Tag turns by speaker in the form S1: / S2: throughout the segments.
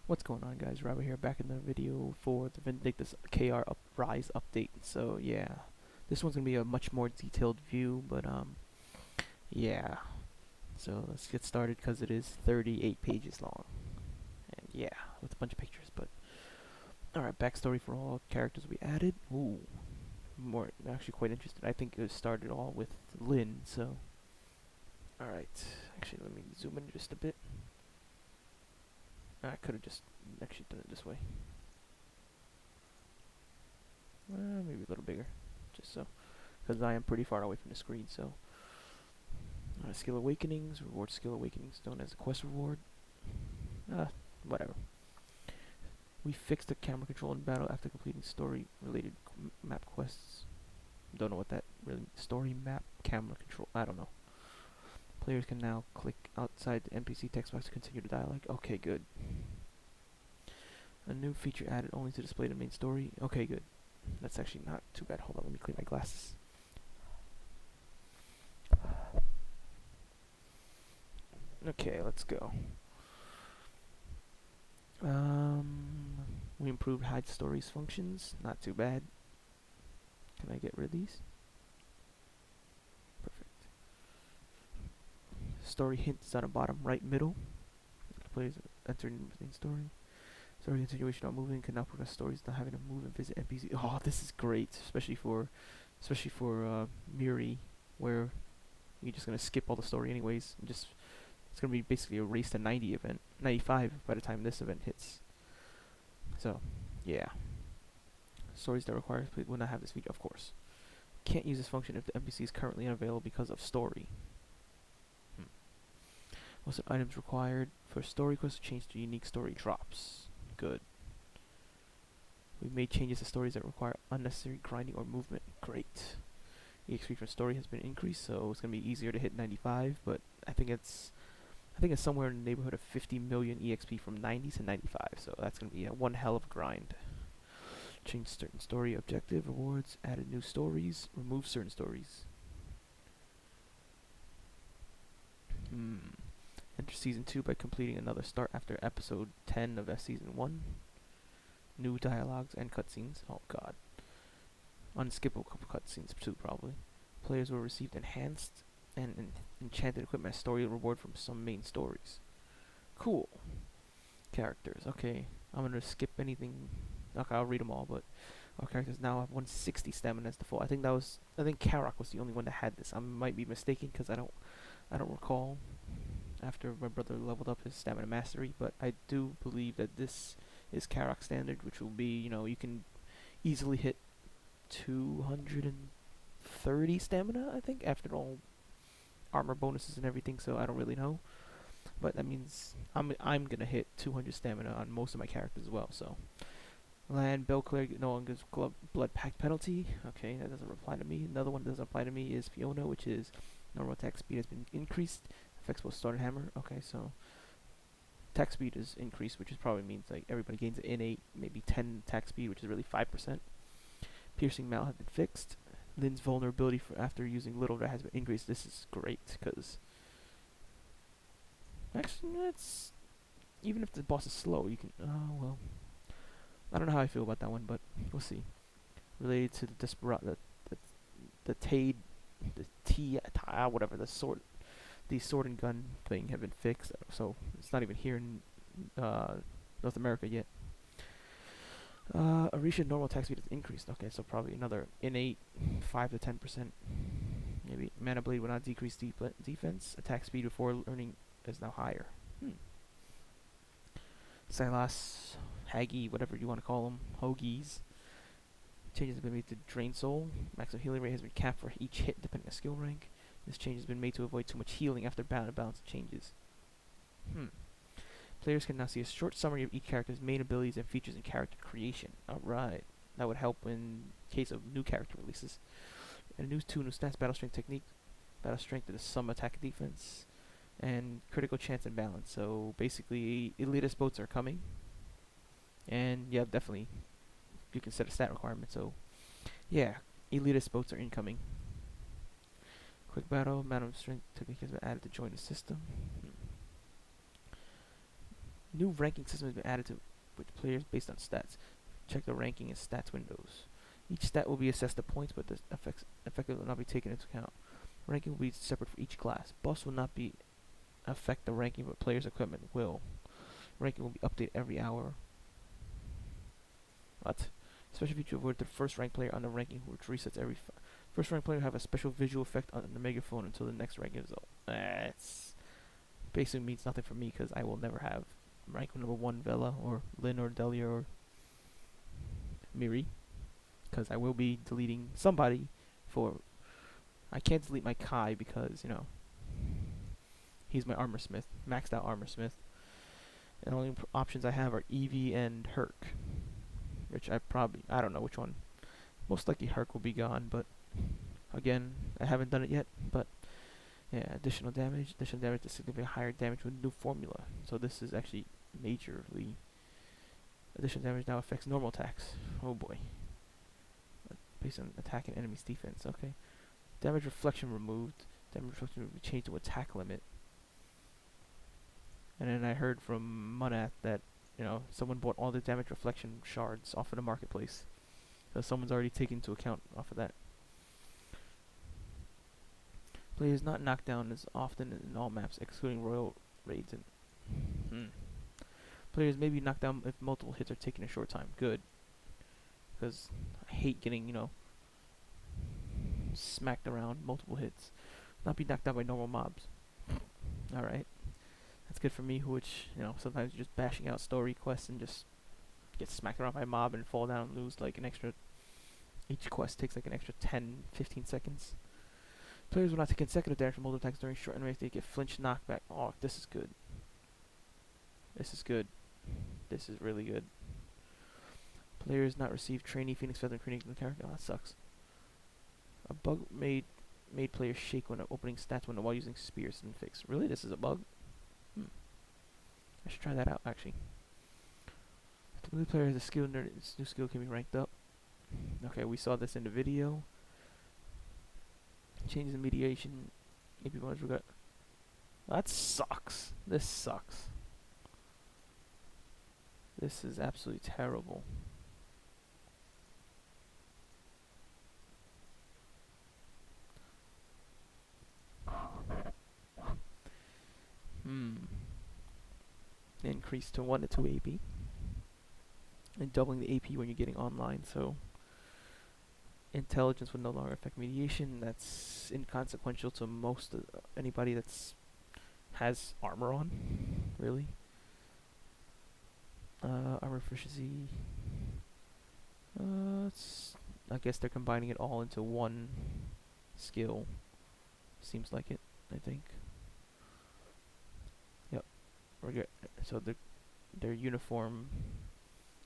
S1: What's going on, guys? Robert here, back in the video for the Vindictus Rise update. So yeah, this one's gonna be a much more detailed view, but yeah. So let's get started because it is 38 pages long, and yeah, with a bunch of pictures. But all right, backstory for all characters we added. Ooh, more actually quite interested. I think it started all with Lynn. So all right, actually let me zoom in just a bit. I could have just actually done it this way. Maybe a little bigger, just so, because I am pretty far away from the screen. So, skill awakenings, reward skill awakenings known as a quest reward. Whatever. We fixed the camera control in battle after completing story-related map quests. Don't know what that really. Story map camera control. I don't know. Players can now click outside the NPC text box to continue the dialogue. Okay, good. A new feature added only to display the main story. Okay, good. That's actually not too bad. Hold on, let me clean my glasses. Okay, let's go. We improved hide stories functions. Not too bad. Can I get rid of these? Perfect. Story hints on the bottom right middle. Players enter in the main story. Story continuation not moving can now progress stories not having to move and visit NPC. Oh, this is great, especially for Miri, where you're just gonna skip all the story anyways. And just it's gonna be basically a race to 90 event, 95 by the time this event hits. So, yeah. Stories that require will not have this feature, of course. Can't use this function if the NPC is currently unavailable because of story. Also, items required for story quests change to unique story drops. Good. We made changes to stories that require unnecessary grinding or movement. Great. EXP from story has been increased, so it's gonna be easier to hit 95. But I think it's somewhere in the neighborhood of 50 million EXP from 90 to 95. So that's gonna be one hell of a grind. Change certain story objective rewards. Added new stories. Remove certain stories. Enter season 2 by completing another start after episode 10 of season 1. New dialogues and cutscenes. Oh god. Unskippable cutscenes too, probably. Players will receive enhanced and enchanted equipment as story reward from some main stories. Cool. Characters. Okay, I'm gonna skip anything. Okay, I'll read them all, but our characters now have 160 stamina as default. I think Karak was the only one that had this. I might be mistaken because I don't recall after my brother leveled up his stamina mastery, but I do believe that this is Karak standard, which will be, you can easily hit 230 stamina, I think, after all armor bonuses and everything, so I don't really know. But that means I'm gonna hit 200 stamina on most of my characters as well, so. Land Bell Cleric no longer gives blood pact penalty. Okay, that doesn't apply to me. Another one that doesn't apply to me is Fiona, which is normal attack speed has been increased. Affects both sword and hammer. Okay, so attack speed is increased, which probably means like everybody gains an innate, maybe 10 attack speed, which is really 5%. Piercing mal has been fixed. Lynn's vulnerability for after using little rat has been increased. This is great because actually it's even if the boss is slow, you can. Oh well. I don't know how I feel about that one, but we'll see. Related to the whatever the sword and gun thing have been fixed, so it's not even here in North America yet. Arisha normal attack speed is increased. Okay, so probably another innate 5 to 10%. Maybe mana blade will not decrease defense. Attack speed before learning is now higher. Silas, Haggy, whatever you want to call them, Hoagies. Changes have been made to Drain Soul. Maximum healing rate has been capped for each hit depending on skill rank. This change has been made to avoid too much healing after balance changes. Players can now see a short summary of each character's main abilities and features in character creation. Alright. That would help in case of new character releases. And two new stats, Battle Strength Technique. Battle Strength is some attack and defense. And critical chance and balance. So basically, elitist boats are coming. And yeah, definitely, you can set a stat requirement. So yeah, elitist boats are incoming. Quick battle, Battle Strength Technique has been added to join the system. New ranking system has been added to which players based on stats. Check the ranking and stats windows. Each stat will be assessed to points, but the effect will not be taken into account. Ranking will be separate for each class. Buffs will not be affect the ranking, but players' equipment will. Ranking will be updated every hour. What? Special feature avoid the first rank player on the ranking, which resets every. First rank player have a special visual effect on the megaphone until the next ranking result. It's basically means nothing for me because I will never have rank number 1 Vela or Lynn or Delia or Miri, because I will be deleting somebody for. I can't delete my Kai because he's my armor smith, maxed out armor smith, and only options I have are Eevee and Herc, which I don't know which one. Most likely Herc will be gone, but again, I haven't done it yet. But yeah, additional damage to significantly higher damage with new formula. So this is actually majorly. Additional damage now affects normal attacks. Oh boy. Based on attack and enemy's defense. Okay. Damage reflection removed. Damage reflection will be changed to attack limit. And then I heard from Munath that someone bought all the damage reflection shards off of the marketplace. So someone's already taken into account off of that. Players not knocked down as often in all maps, excluding royal raids and. Players may be knocked down if multiple hits are taken in a short time. Good. Because I hate getting, smacked around multiple hits. Not be knocked down by normal mobs. Alright. That's good for me, which, sometimes you're just bashing out story quests and just get smacked around by a mob and fall down and lose like an extra. Each quest takes like an extra 10-15 seconds. Players will not take consecutive damage from multiple attacks during short enemies. They get flinch knockback. Oh, this is good. This is good. This is really good. Players not receive trainee Phoenix Feather and creating the character. Oh, that sucks. A bug made players shake when opening stats window while using spears and fix. Really? This is a bug? I should try that out actually. If the blue player has a skill nerd, this new skill can be ranked up. Okay, we saw this in the video. Changes in mediation. AP bonus regret. That sucks. This sucks. This is absolutely terrible. Increase to 1 to 2 AP. And doubling the AP when you're getting online, so intelligence would no longer affect mediation. That's inconsequential to most anybody that's has armor on, really. Armor efficiency. I guess they're combining it all into one skill. Seems like it, I think. Yep. So their uniform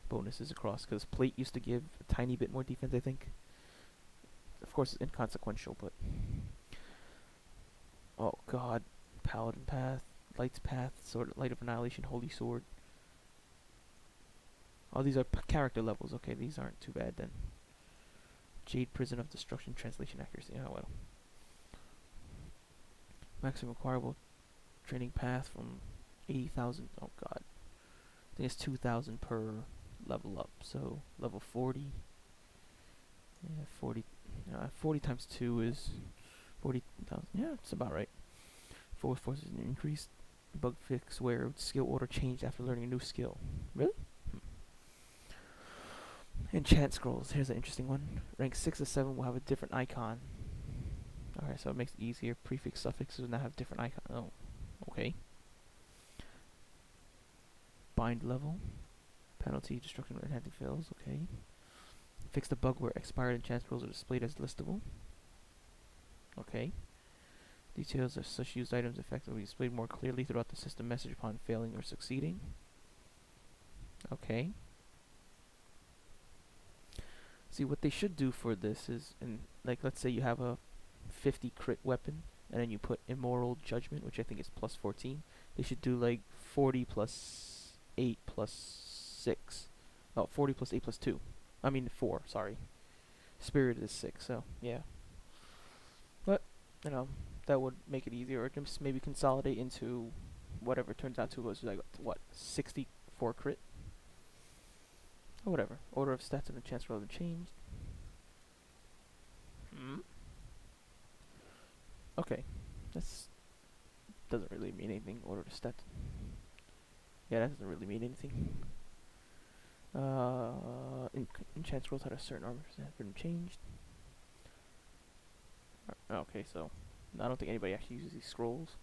S1: bonuses across, because plate used to give a tiny bit more defense, I think. Of course, it's inconsequential, but oh god, Paladin Path, Light's Path, Sword, Light of Annihilation, Holy Sword. Oh, these are character levels. Okay, these aren't too bad then. Jade Prison of Destruction, Translation Accuracy. Oh well. Maximum acquirable training path from 80,000. Oh god. I think it's 2,000 per level up. So level 40. Yeah, 40. 40 times 2 is 40,000. Yeah, it's about right. Force forces increased. Bug fix where skill order changed after learning a new skill. Really? Enchant scrolls. Here's an interesting one. Rank 6 to 7 will have a different icon. Alright, so it makes it easier. Prefix suffixes now have different icon. Oh, okay. Bind level. Penalty, destruction, and enhancing fails. Okay. Fix the bug where expired enchant scrolls are displayed as listable. Okay. Details of such used items effectively displayed more clearly throughout the system message upon failing or succeeding. Okay. See, what they should do for this is, like, let's say you have a 50 crit weapon, and then you put Immoral Judgment, which I think is plus 14. They should do, like, 40 plus 8 plus 6. Oh, 40 plus 8 plus 2. I mean, 4, sorry. Spirit is 6, so, yeah. But, that would make it easier, or just maybe consolidate into whatever it turns out to was like what 64 crit or whatever. Order of stats and the chance roll have changed. Okay, that's doesn't really mean anything. Order of stats. Yeah, that doesn't really mean anything. Enchant scrolls had a certain armor that has been changed. Okay, so I don't think anybody actually uses these scrolls.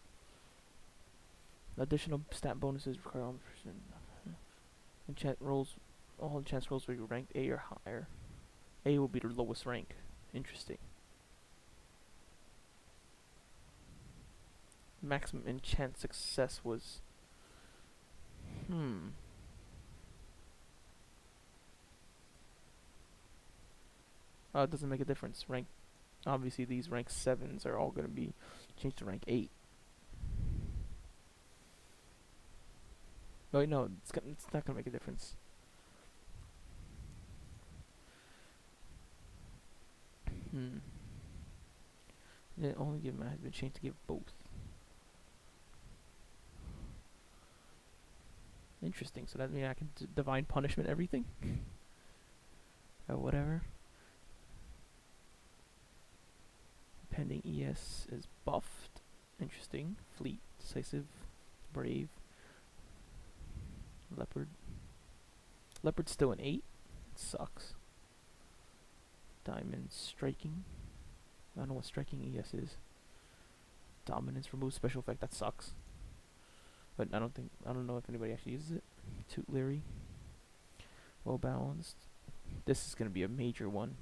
S1: Additional stat bonuses require armor person. Enchant rolls. All enchant scrolls will be ranked A or higher. A will be the lowest rank. Interesting. Maximum enchant success was. Oh, it doesn't make a difference. Rank. Obviously, these rank 7s are all going to be changed to rank 8. Oh, no, it's not going to make a difference. The only given has been changed to give both. Interesting. So that means I can divine punishment everything. Whatever. Pending ES is buffed. Interesting. Fleet, decisive, brave. Leopard. Leopard's still an 8. It sucks. Diamond, striking. I don't know what striking ES is. Dominance, remove special effect. That sucks. But I don't know if anybody actually uses it. Tutlery. Well balanced. This is gonna be a major one.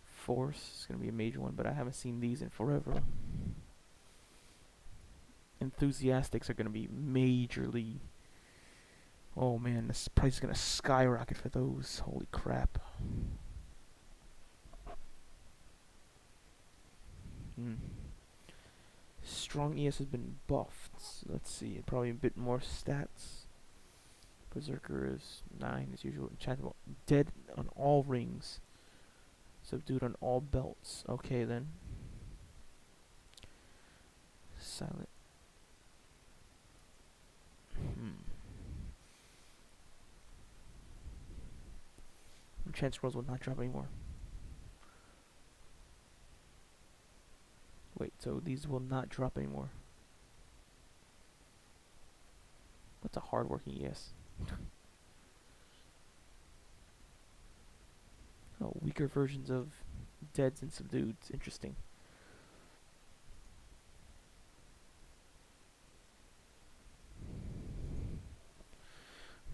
S1: Force is gonna be a major one, but I haven't seen these in forever. Enthusiastics are gonna be majorly. Oh man, this price is gonna skyrocket for those. Holy crap. Strong ES has been buffed. So let's see, probably a bit more stats. Berserker is 9 as usual. Enchantable. Dead on all rings. Subdued on all belts. Okay then. Silent. Enchant scrolls will not drop anymore. Wait, so these will not drop anymore. What's a hard-working ES? Oh, weaker versions of deads and subdueds. Interesting.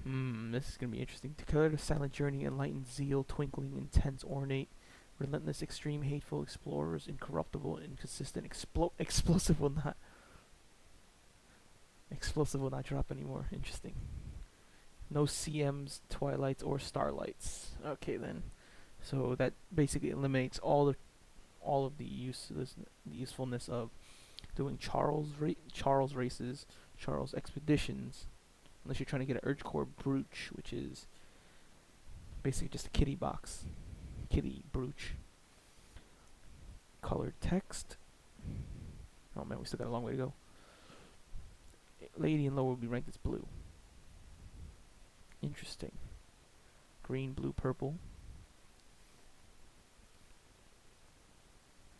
S1: This is gonna be interesting. Declared a silent journey, enlightened zeal, twinkling, intense, ornate, relentless, extreme, hateful, explorers, incorruptible, inconsistent, explosive will not. Explosive will not drop anymore. Interesting. No CMs, twilights, or starlights. Okay then. So that basically eliminates all of the usefulness of doing Charles races, Charles expeditions, unless you're trying to get an Urge Core Brooch, which is basically just a kitty box. Kitty Brooch. Colored text. Oh man, we still got a long way to go. Lady in lower will be ranked as blue. Interesting. Green, blue, purple.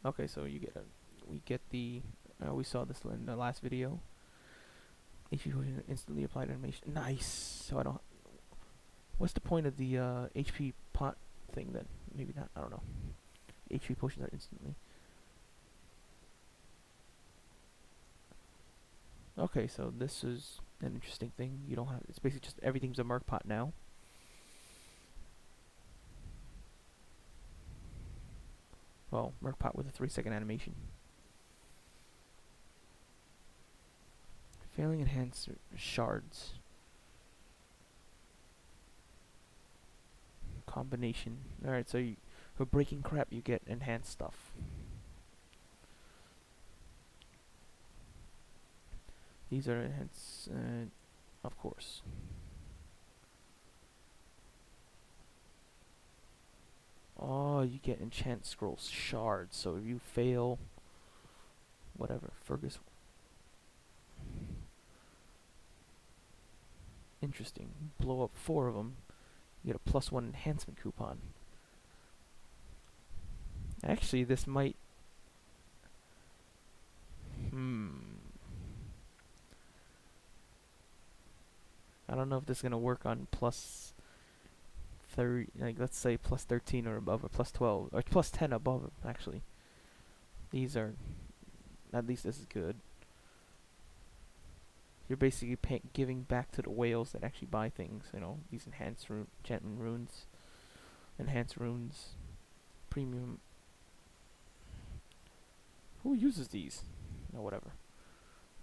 S1: Okay, so we get the we saw this in the last video. HP instantly applied animation. Nice. So I don't. What's the point of the HP pot thing then? Maybe not. I don't know. HP potions are instantly. Okay, so this is an interesting thing. You don't have. It's basically just everything's a merc pot now. Well, merc pot with a 3-second animation. Failing enhanced shards. Combination. Alright, so for breaking crap you get enhanced stuff. These are enhanced, of course. Oh, you get enchant scrolls shards, so if you fail whatever. Fergus. Interesting. Blow up 4 of them. You get a +1 enhancement coupon. Actually, this might... I don't know if this is going to work on +30, like let's say +13 or above, or +12, or +10 above, actually. These are, at least this is good. You're basically giving back to the whales that actually buy things, you know, these enhanced enchantment runes, enhanced runes, premium. Who uses these? No, whatever.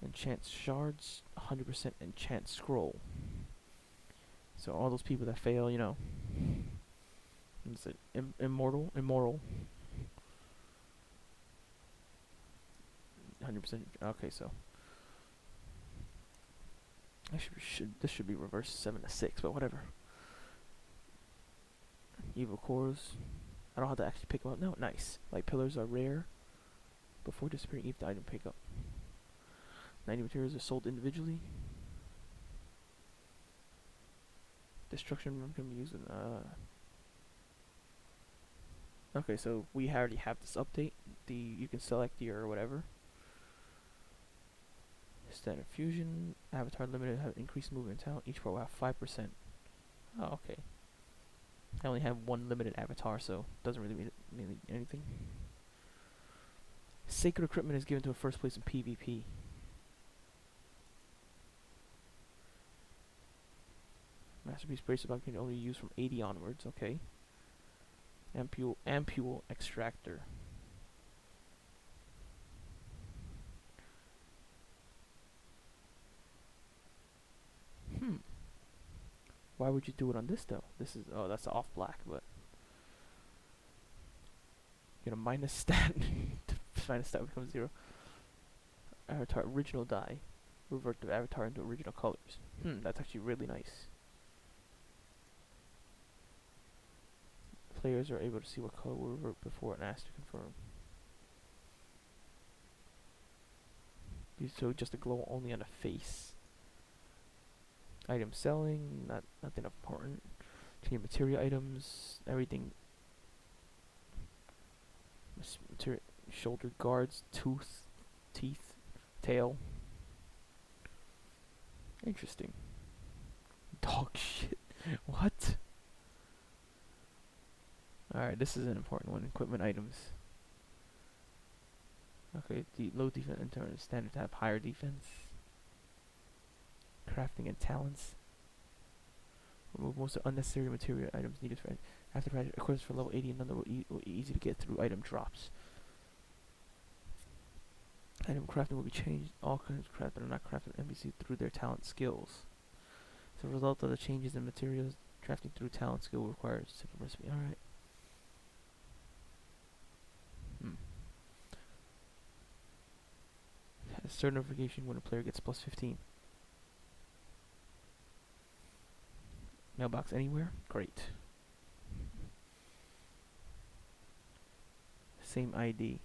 S1: Enchant shards, 100% enchant scroll. So all those people that fail, you know, is it immoral? 100%. Okay, so this should be reversed 7 to 6, but whatever. Evil cores. I don't have to actually pick them up. No, nice. Light pillars are rare. Before disappearing, each item pickup. 90 materials are sold individually. Destruction room can be used in, okay, so we already have this update. You can select your whatever. Standard fusion, avatar limited, have increased movement talent. Each part will have 5%. Oh, okay. I only have one limited avatar, so it doesn't really mean anything. Sacred equipment is given to a first place in PvP. Masterpiece bracelet can only use from 80 onwards. Okay. Ampule extractor. Why would you do it on this though? This is, oh, that's off black, but get a minus stat. Minus stat becomes 0. Avatar original dye. Revert the avatar into original colors. That's actually really nice. Players are able to see what color will revert before and asked to confirm. These show just a glow only on the face. Item selling, nothing important. Change material items, everything. Shoulder guards, teeth, tail. Interesting. Dog shit. What? Alright, this is an important one. Equipment items. Okay, low defense and standard to have higher defense. Crafting and talents. Remove most of unnecessary material items needed for after practice. Equipment for level 80 and under will easy to get through item drops. Item crafting will be changed. All kinds of crafted are not crafted NPC through their talent skills. As a result of the changes in materials, crafting through talent skill requires a simple recipe. Alright. Certification when a player gets +15. Mailbox anywhere? Great. Same ID.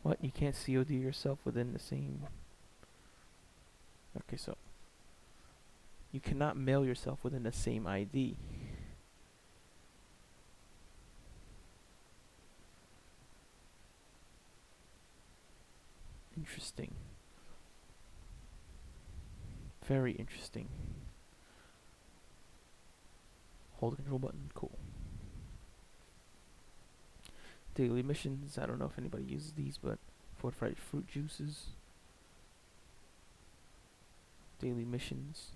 S1: What? You can't COD yourself within the same... Okay, so... You cannot mail yourself within the same ID. Interesting. Very interesting. Hold the control button. Cool. Daily missions. I don't know if anybody uses these, but fortified fruit juices. Daily missions.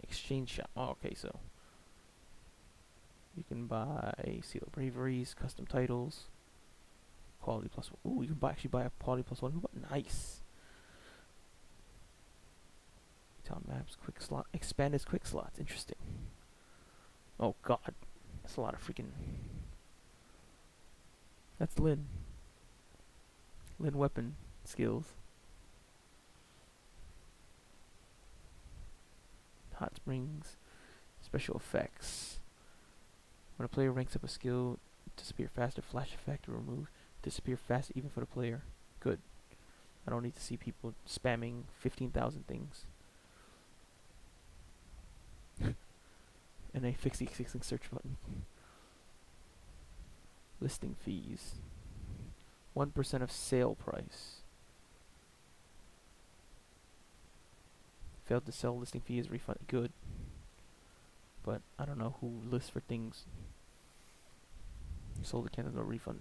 S1: Exchange shop. Oh, okay, so you can buy Seal of Braveries, custom titles, quality plus. Ooh, you can actually buy a quality +1. Nice. Town maps, quick slot, expanded quick slots. Interesting. Oh god, that's a lot of freaking. That's Lin weapon skills. Hot springs, special effects. When a player ranks up a skill, disappear faster, flash effect, or remove. Disappear fast even for the player. Good. I don't need to see people spamming 15,000 things. And a fix the existing search button. Listing fees. 1% of sale price. Failed to sell, listing fee is refunded. Good. But I don't know who lists for things. Sold the candle, no refund.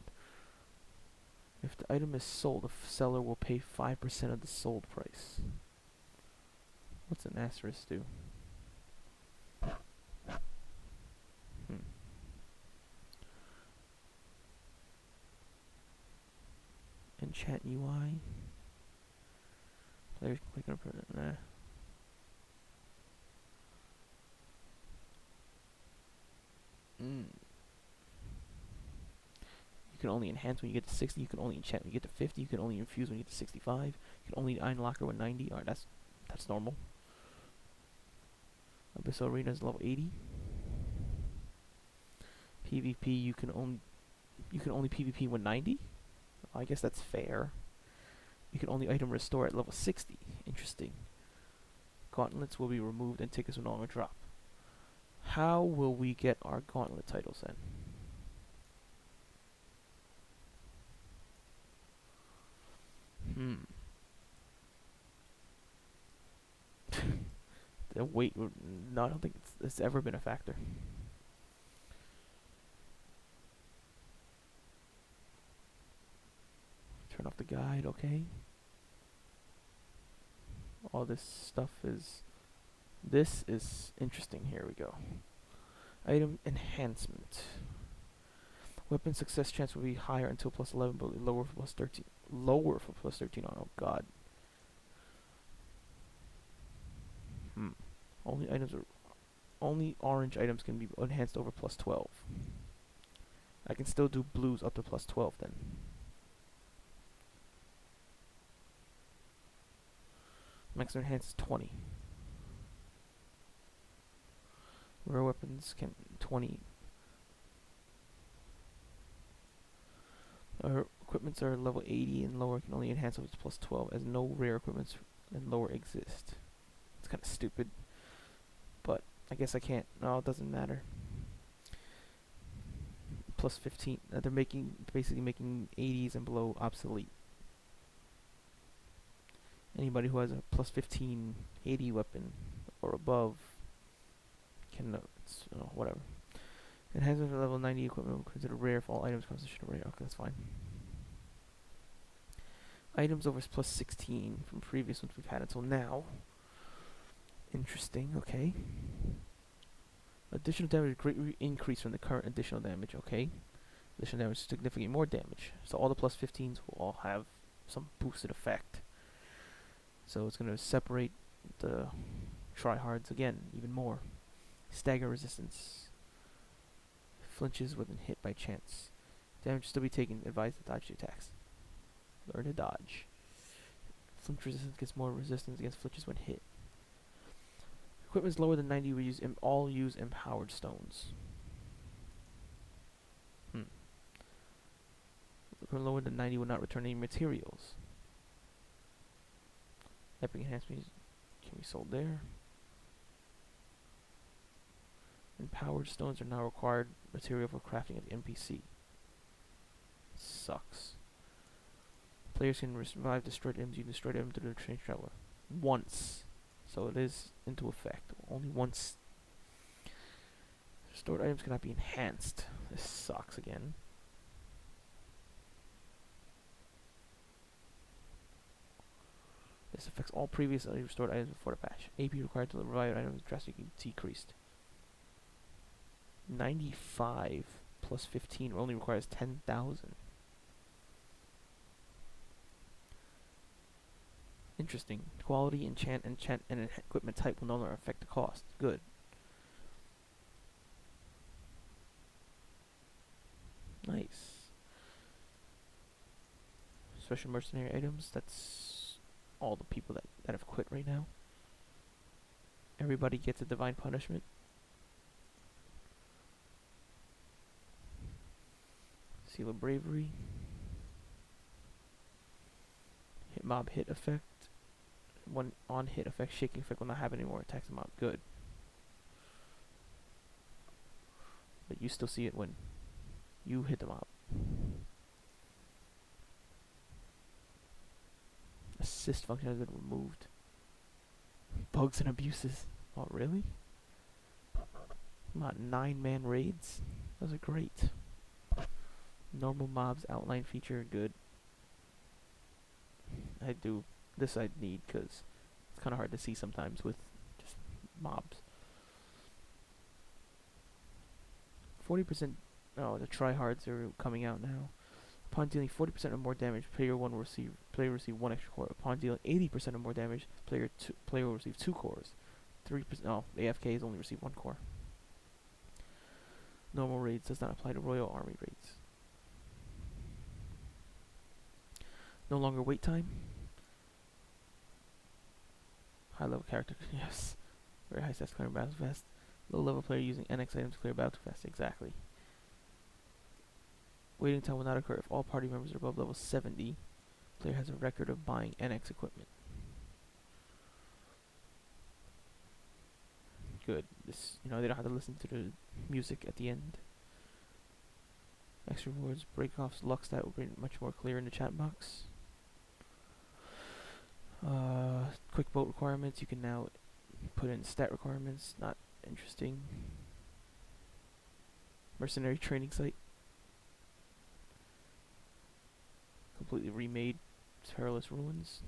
S1: If the item is sold, the seller will pay 5% of the sold price. What's an asterisk do? Enchant UI. Players can click on it. Nah. You can only enhance when you get to 60. You can only enchant when you get to 50. You can only infuse when you get to 65. You can only iron locker when 90. Alright, that's normal. Abyssal Arena is level 80. PvP you can only PvP when 90. I guess that's fair. You can only item restore at level 60. Interesting. Gauntlets will be removed and tickets will no longer drop. How will we get our gauntlet titles then? The weight, no, I don't think it's ever been a factor. Turn off the guide, okay. All this stuff is... This is interesting, here we go. Item enhancement. Weapon success chance will be higher until plus 11, but lower for plus 13. Lower for plus 13 on, oh god. Only orange items can be enhanced over plus 12. I can still do blues up to plus 12 then. Maximum enhance is 20. Rare weapons can 20. Our equipments are level 80 and lower can only enhance up to plus 12 as no rare equipments and lower exist. It's kind of stupid, but I guess I can't. No, it doesn't matter. Plus 15. They're basically making 80s and below obsolete. Anybody who has a plus 15 80 weapon or above can whatever. Enhancement for level 90 equipment will consider rare if all items composition are rare. Okay, that's fine. Items over plus 16 from previous ones we've had until now. Interesting, okay. Additional damage greatly increased from the current additional damage, okay. Additional damage significantly more damage. So all the plus 15s will all have some boosted effect. So it's going to separate the tryhards again, even more. Stagger resistance. Flinches when hit by chance. Damage will still be taken. Advised to dodge the attacks. Learn to dodge. Flinch resistance gets more resistance against flinches when hit. Equipment is lower than 90. We all use empowered stones. Equipment lower than 90 will not return any materials. Epic enhancements can be sold there. Empowered stones are now required material for crafting at the NPC. Sucks. Players can revive destroyed items. You destroyed items to the Strange Traveler. Once. So it is into effect. Only once. Stored items cannot be enhanced. This sucks again. This affects all previously restored items before the patch. AP required to revive items drastically decreased. 95 plus 15 only requires 10,000. Interesting. Quality, enchant, and equipment type will no longer affect the cost. Good. Nice. Special mercenary items. That's all the people that have quit right now. Everybody gets a divine punishment. Seal of bravery. mob hit effect. One on hit effect, shaking effect will not have any more attacks on mob. Good. But you still see it when you hit the mob. Assist function has been removed. Bugs and abuses. Oh, really? Come on, 9-man raids? Those are great. Normal mobs outline feature, good. This I need because it's kind of hard to see sometimes with just mobs. 40%. Oh, the tryhards are coming out now. Upon dealing 40% or more damage, player will receive 1 extra core. Upon dealing 80% or more damage, player will receive 2 cores. 3%. Oh, AFKs only receive 1 core. Normal raids does not apply to Royal Army raids. No longer wait time. High level character, yes. Very high stats clearing battles fast. Low level player using NX items to clear battles fast, exactly. Waiting time will not occur if all party members are above level 70. Player has a record of buying NX equipment. Good. This, they don't have to listen to the music at the end. Extra rewards, break-offs, luck stat will be much more clear in the chat box. Quick boat requirements, you can now put in stat requirements, not interesting. Mercenary training site. Completely remade Perilous Ruins.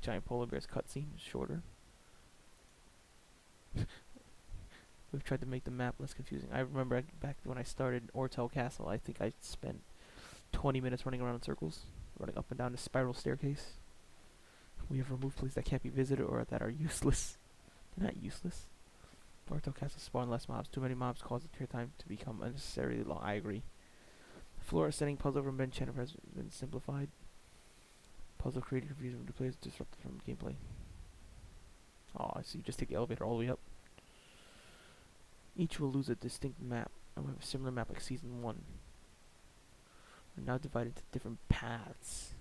S1: Giant polar bears cutscene, shorter. We've tried to make the map less confusing. I remember back when I started Ortel Castle, I think I spent 20 minutes running around in circles, running up and down the spiral staircase. We have removed places that can't be visited or that are useless. They're not useless. Ortel Castle spawn less mobs. Too many mobs cause the clear time to become unnecessarily long. I agree. The floor ascending puzzle from Ben Chandler has been simplified. Puzzle created confusion for players, disrupted from gameplay. Oh, so you just take the elevator all the way up. Each will lose a distinct map, and we have a similar map like Season 1. We're now divided into different paths.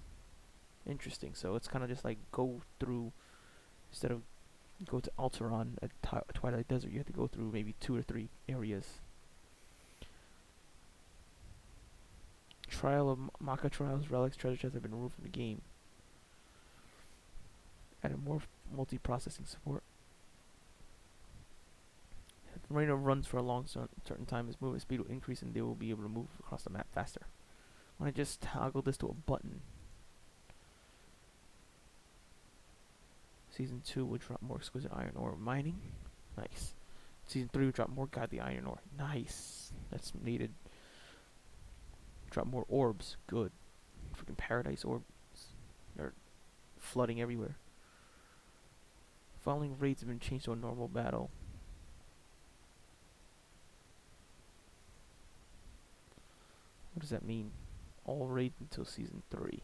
S1: Interesting, so it's kind of just like go through, instead of go to Alteron at Twilight Desert, you have to go through maybe 2 or 3 areas. Trial of Maka Trials, relics, treasure chests have been removed from the game. Added more multi-processing support. If the Rhino runs for a long certain time, his movement speed will increase and they will be able to move across the map faster. When I just toggle this to a button, Season 2 will drop more exquisite iron ore mining. Nice. Season 3 will drop more godly iron ore. Nice. That's needed. Drop more orbs. Good. Freaking paradise orbs. They're flooding everywhere. Following raids have been changed to a normal battle. What does that mean? All raids until Season 3.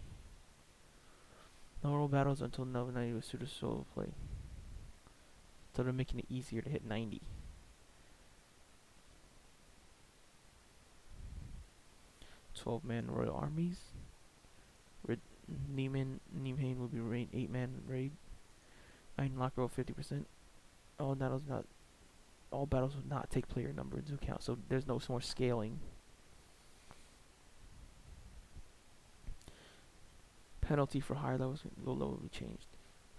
S1: Normal battles until level 90 with suited solo play. So they're making it easier to hit 90. "12-man royal armies. Nîmes will be raid 8-man raid. Iron lock roll 50%. All battles will not take player number into account, so there's no more scaling. Penalty for higher levels, low level will be changed.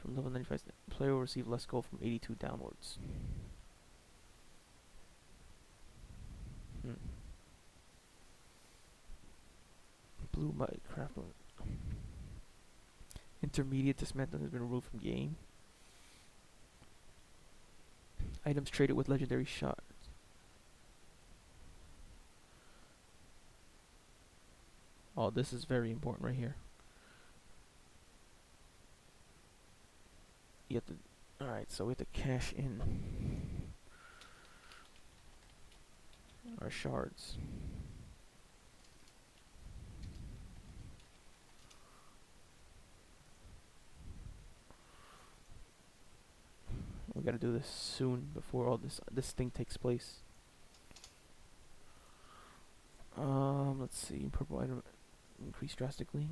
S1: From level 95, the player will receive less gold from 82 downwards. Blue Might Craft. Intermediate dismantling has been removed from game. Items traded with legendary shards. Oh, this is very important right here. You have to. Alright, so we have to cash in our shards. We gotta do this soon before all this thing takes place. Let's see, purple item. increased drastically.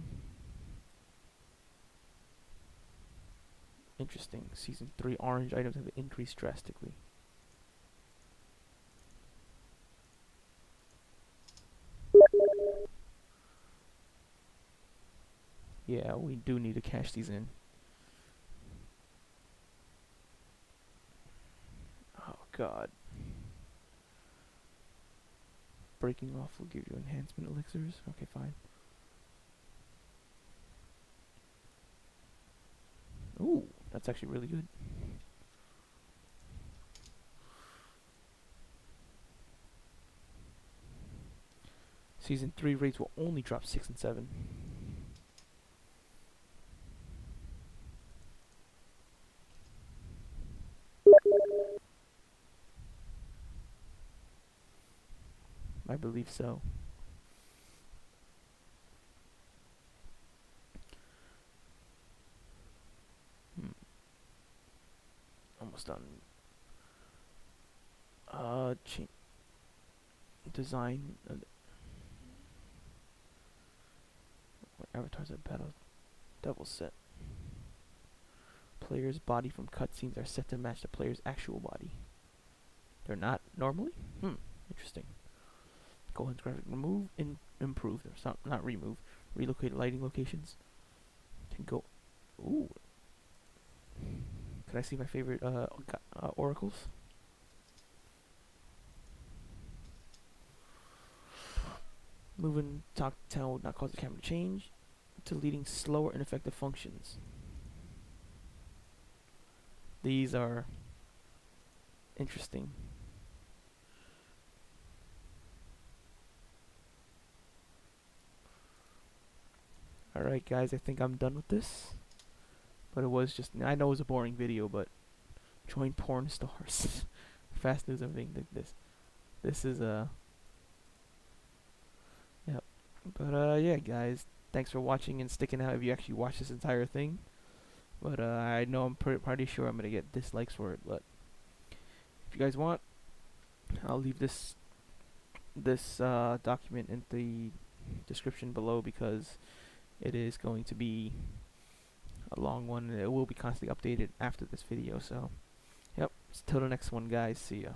S1: Interesting. Season 3 orange items have increased drastically. Yeah, we do need to cash these in. Oh god. Breaking off will give you enhancement elixirs. Okay, fine. Ooh, that's actually really good. Season 3 rates will only drop 6 and 7. I believe so. Almost done. Design. Avatars of battle. Double set. Player's body from cutscenes are set to match the player's actual body. They're not normally? Interesting. Gohan's graphic remove and improve. Not remove. Relocate lighting locations. Can go. Ooh. Can I see my favorite oracles? Moving talk to town would not cause the camera to change. Deleting slower and effective functions. These are interesting. Alright guys, I think I'm done with this. But it was just, I know it was a boring video, but join porn stars. Fast news, everything like this. This is yep. But yeah guys, thanks for watching and sticking out if you actually watch this entire thing. But I know I'm pretty sure I'm gonna get dislikes for it, but if you guys want, I'll leave this document in the description below because it is going to be a long one and it will be constantly updated after this video. So yep, till the next one guys, see ya.